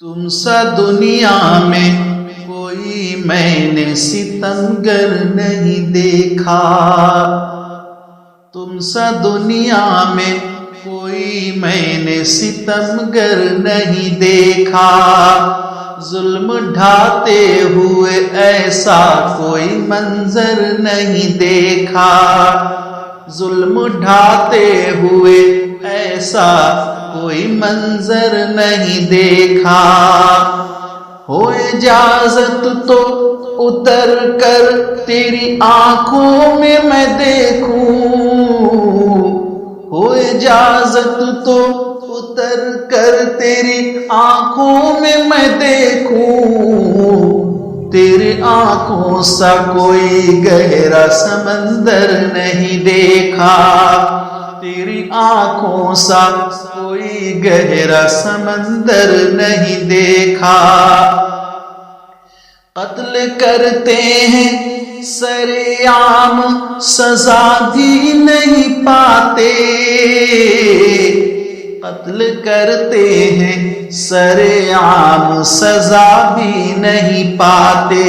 تم سا دنیا میں کوئی میں نے ستمگر نہیں دیکھا، تم سا دنیا میں کوئی میں نے ستمگر نہیں دیکھا، ظلم ڈھاتے ہوئے ایسا کوئی منظر نہیں دیکھا، ظلم ڈھاتے ہوئے ایسا کوئی منظر نہیں دیکھا، ہو اجازت تو اتر کر تیری آنکھوں میں دیکھوں، ہو اجازت تو اتر کر تیری آنکھوں میں دیکھوں، تیری آنکھوں سا کوئی گہرا سمندر نہیں دیکھا، تیری آنکھوں سا کوئی گہرا سمندر نہیں دیکھا، قتل کرتے ہیں سرِ عام سزا بھی نہیں پاتے، قتل کرتے ہیں سرِ عام سزا بھی نہیں پاتے،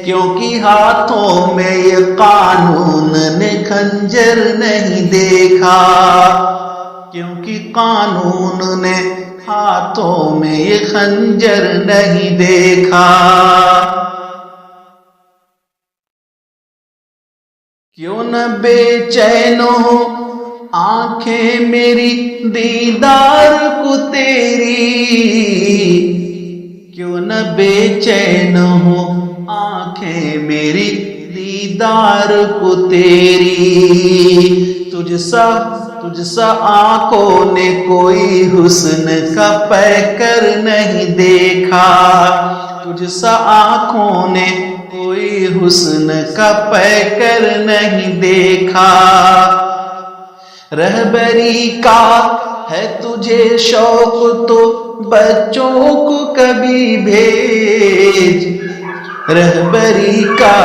کیونکہ ہاتھوں میں یہ قانون نے خنجر نہیں دیکھا، کیونکہ قانون نے ہاتھوں میں یہ خنجر نہیں دیکھا، کیوں نہ بے چین ہو آنکھیں میری دیدار کو تیری، کیوں نہ بے چین ہو آنکھیں میری دیدار کو تیری، تجھ سا آنکھوں نے کوئی حسن کا پیکر نہیں دیکھا، تجھ سا آنکھوں نے کوئی حسن کا پیکر نہیں دیکھا، رہبری کا ہے تجھے شوق تو بچوں کو کبھی بھیج، رہبری کا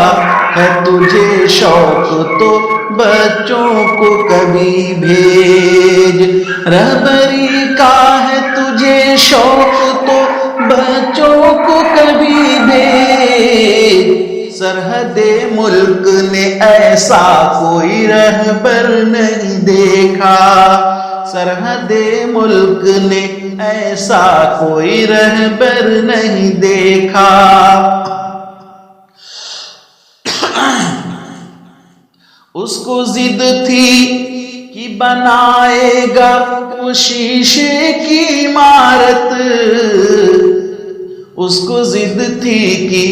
ہے تجھے شوق تو بچوں کو کبھی بھیج، رہبری کا ہے تجھے شوق تو بچوں کو کبھی بھیج، سرحد ملک نے ایسا کوئی رہبر نہیں دیکھا، سرحد ملک نے ایسا کوئی رہبر نہیں دیکھا، اس کو ضد تھی کہ بنائے گا وہ شیشے کی عمارت، اس کو ضد تھی کہ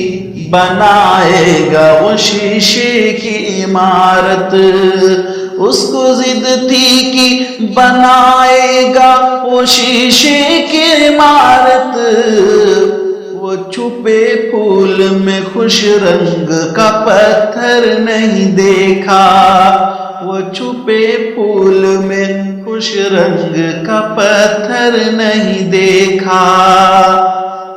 بنائے گا وہ شیشے کی عمارت، اس کو ضد تھی کہ بنائے گا وہ شیشے کی عمارت، وہ چھپے پھول میں خوش رنگ کا پتھر نہیں دیکھا، وہ چھپے پھول میں خوش رنگ کا پتھر نہیں دیکھا،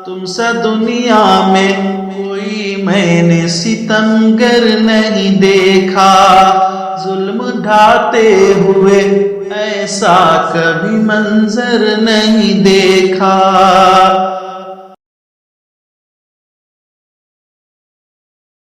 تم سا دنیا میں کوئی میں نے ستمگر نہیں دیکھا، ظلم ڈھاتے ہوئے ایسا کبھی منظر نہیں دیکھا۔